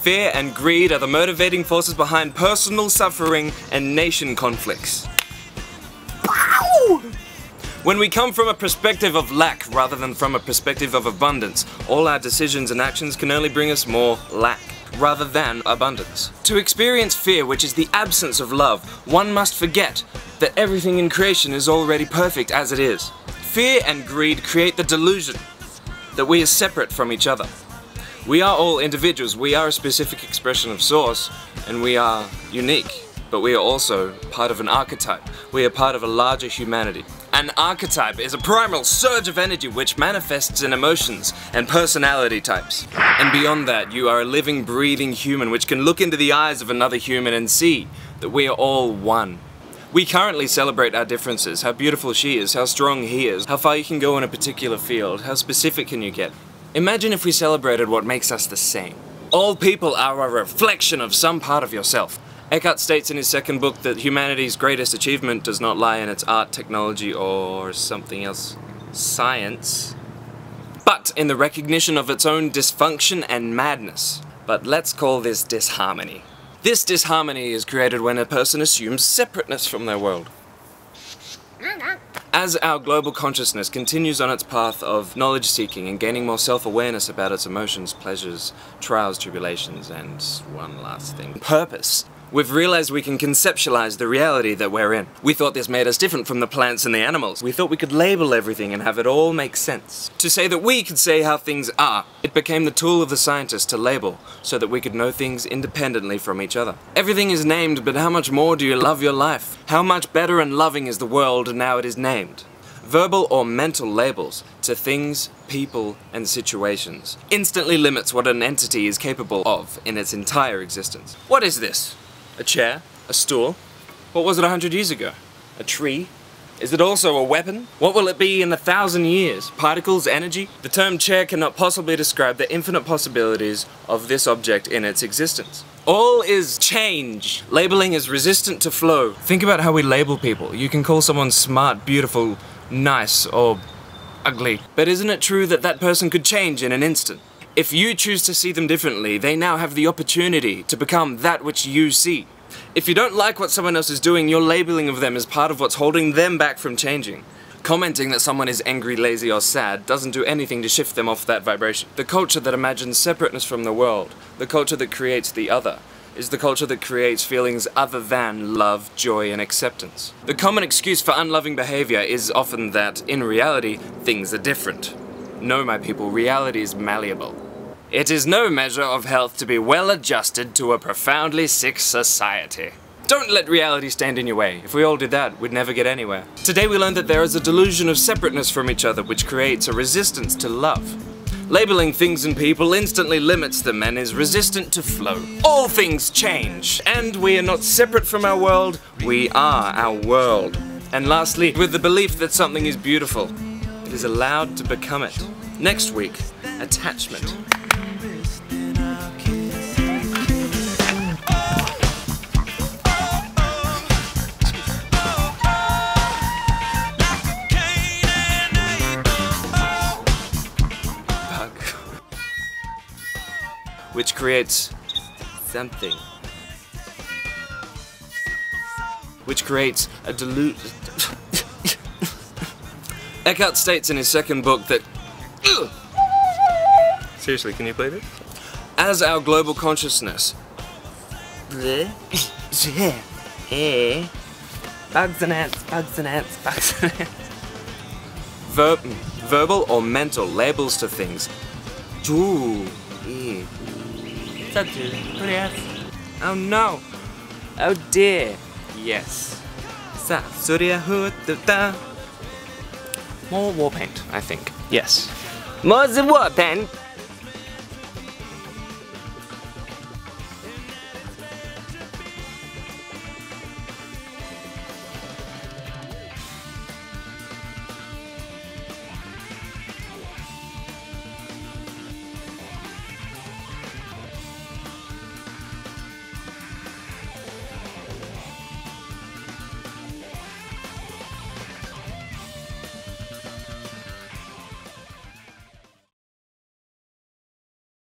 Fear and greed are the motivating forces behind personal suffering and nation conflicts. When we come from a perspective of lack rather than from a perspective of abundance, all our decisions and actions can only bring us more lack rather than abundance. To experience fear, which is the absence of love, one must forget that everything in creation is already perfect as it is. Fear and greed create the delusion that we are separate from each other. We are all individuals, we are a specific expression of source, and we are unique. But we are also part of an archetype. We are part of a larger humanity. An archetype is a primal surge of energy which manifests in emotions and personality types. And beyond that, you are a living, breathing human which can look into the eyes of another human and see that we are all one. We currently celebrate our differences, how beautiful she is, how strong he is, how far you can go in a particular field, how specific can you get. Imagine if we celebrated what makes us the same. All people are a reflection of some part of yourself. Eckhart states in his second book that humanity's greatest achievement does not lie in its art, technology, or something else, science, but in the recognition of its own dysfunction and madness. But let's call this disharmony. This disharmony is created when a person assumes separateness from their world. As our global consciousness continues on its path of knowledge seeking and gaining more self-awareness about its emotions, pleasures, trials, tribulations, and one last thing, purpose, we've realized we can conceptualize the reality that we're in. We thought this made us different from the plants and the animals. We thought we could label everything and have it all make sense. To say that we could say how things are, it became the tool of the scientist to label so that we could know things independently from each other. Everything is named, but how much more do you love your life? How much better and loving is the world now it is named? Verbal or mental labels to things, people, and situations instantly limits what an entity is capable of in its entire existence. What is this? A chair? A stool? What was it 100 years ago? A tree? Is it also a weapon? What will it be in 1,000 years? Particles? Energy? The term chair cannot possibly describe the infinite possibilities of this object in its existence. All is change. Labeling is resistant to flow. Think about how we label people. You can call someone smart, beautiful, nice, or ugly. But isn't it true that that person could change in an instant? If you choose to see them differently, they now have the opportunity to become that which you see. If you don't like what someone else is doing, your labeling of them is part of what's holding them back from changing. Commenting that someone is angry, lazy, or sad doesn't do anything to shift them off that vibration. The culture that imagines separateness from the world, the culture that creates the other, is the culture that creates feelings other than love, joy, and acceptance. The common excuse for unloving behavior is often that, in reality, things are different. No, my people, reality is malleable. It is no measure of health to be well adjusted to a profoundly sick society. Don't let reality stand in your way. If we all did that, we'd never get anywhere. Today we learned that there is a delusion of separateness from each other which creates a resistance to love. Labeling things and people instantly limits them and is resistant to flow. All things change, and we are not separate from our world, we are our world. And lastly, with the belief that something is beautiful, it is allowed to become it. Next week, attachment. Which creates something. Which creates a delusion. Eckhart states in his second book that... Seriously, can you play this? As our global consciousness... Bugs and ants, bugs and ants, bugs and ants. Verbal or mental labels to things. Oh no! Oh dear! Yes. More war paint, I think. Yes. More the war paint!